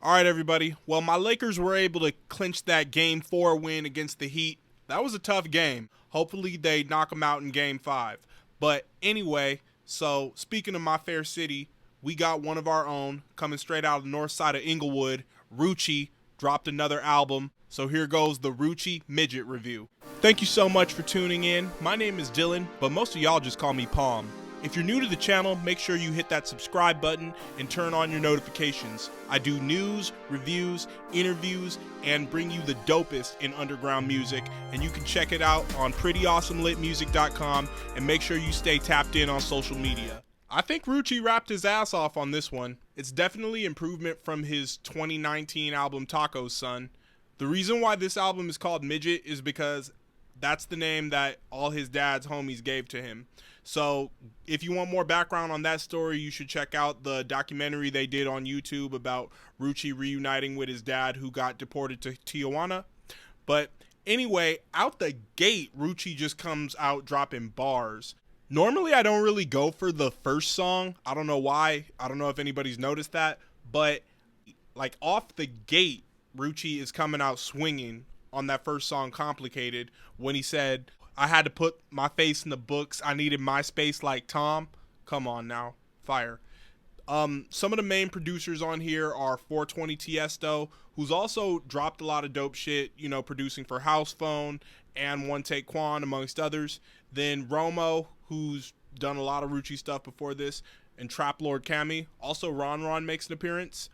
All right, everybody. Well, my Lakers were able to clinch that Game 4 win against the Heat. That was a tough game. Hopefully, they knock them out in Game 5. But anyway, so speaking of my fair city, we got one of our own coming straight out of the north side of Inglewood. RUCCI dropped another album. So here goes the RUCCI Midget review. Thank you so much for tuning in. My name is Dylan, but most of y'all just call me Palm. If you're new to the channel, make sure you hit that subscribe button and turn on your notifications. I do news, reviews, interviews, and bring you the dopest in underground music. And you can check it out on prettyawesomelitmusic.com and make sure you stay tapped in on social media. I think RUCCI rapped his ass off on this one. It's definitely improvement from his 2019 album Tacos Son. The reason why this album is called Midget is because that's the name that all his dad's homies gave to him. So if you want more background on that story, you should check out the documentary they did on YouTube about RUCCI reuniting with his dad who got deported to Tijuana. But anyway, out the gate, RUCCI just comes out dropping bars. Normally, I don't really go for the first song. I don't know why. I don't know if anybody's noticed that. But like off the gate, RUCCI is coming out swinging on that first song, Complicated, when he said, I had to put my face in the books. I needed my space like Tom. Come on now. Fire. Some of the main producers on here are 420 Tiesto, who's also dropped a lot of dope shit, you know, producing for House Phone and One Take Quan, amongst others. Then Romo, who's done a lot of RUCCI stuff before this, and Trap Lord Cammy. Also, Ron makes an appearance.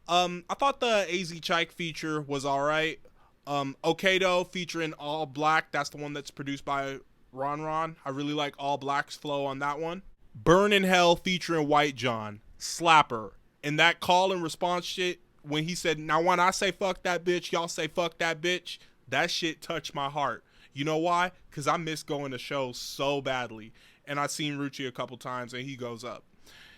I thought the AZ Chike feature was alright. Okado featuring All Black, that's the one that's produced by Ron. I really like All Black's flow on that one. Burn in Hell featuring White John, slapper. And that call and response shit, when he said, now when I say fuck that bitch, y'all say fuck that bitch, that shit touched my heart. You know why? Because I miss going to shows so badly. And I've seen RUCCI a couple times and he goes up.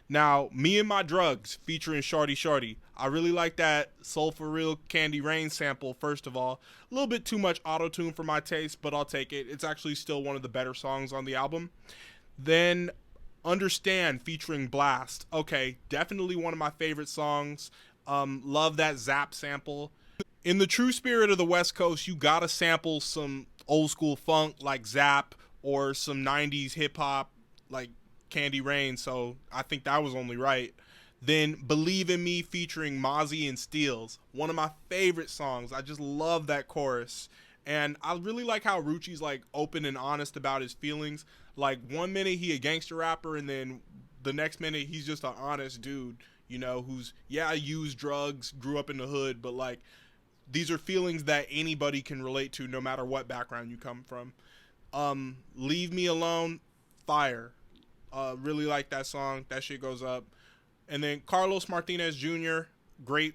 Now, Me and My Drugs featuring Shorty. I really like that Soul for Real Candy Rain sample, first of all. A little bit too much auto-tune for my taste, but I'll take it. It's actually still one of the better songs on the album. Then Understand featuring Blast. Okay, definitely one of my favorite songs. Love that Zap sample. In the true spirit of the West Coast, you gotta sample some old school funk like Zap or some 90s hip-hop like Candy Rain, so I think that was only right. Then Believe in Me featuring Mozzie and Steels, one of my favorite songs. I just love that chorus, and I really like how RUCCI's like open and honest about his feelings. Like one minute he a gangster rapper, and then the next minute he's just an honest dude, you know, who's used drugs, grew up in the hood, but like these are feelings that anybody can relate to no matter what background you come from. Leave Me Alone, fire. Really like that song. That shit goes up. And then Carlos Martinez Jr., great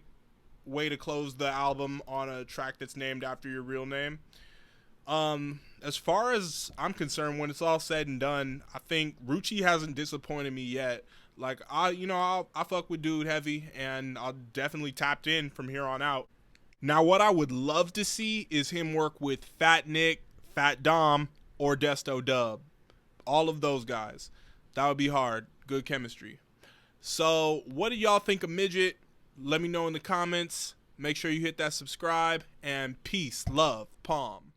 way to close the album on a track that's named after your real name. As far as I'm concerned, when it's all said and done, I think RUCCI hasn't disappointed me yet. Like, I fuck with dude heavy, and I'll definitely tapped in from here on out. Now, what I would love to see is him work with Fat Nick, Fat Dom, or Desto Dub. All of those guys. That would be hard. Good chemistry. So, what do y'all think of Midget? Let me know in the comments. Make sure you hit that subscribe. And peace, love, Palm.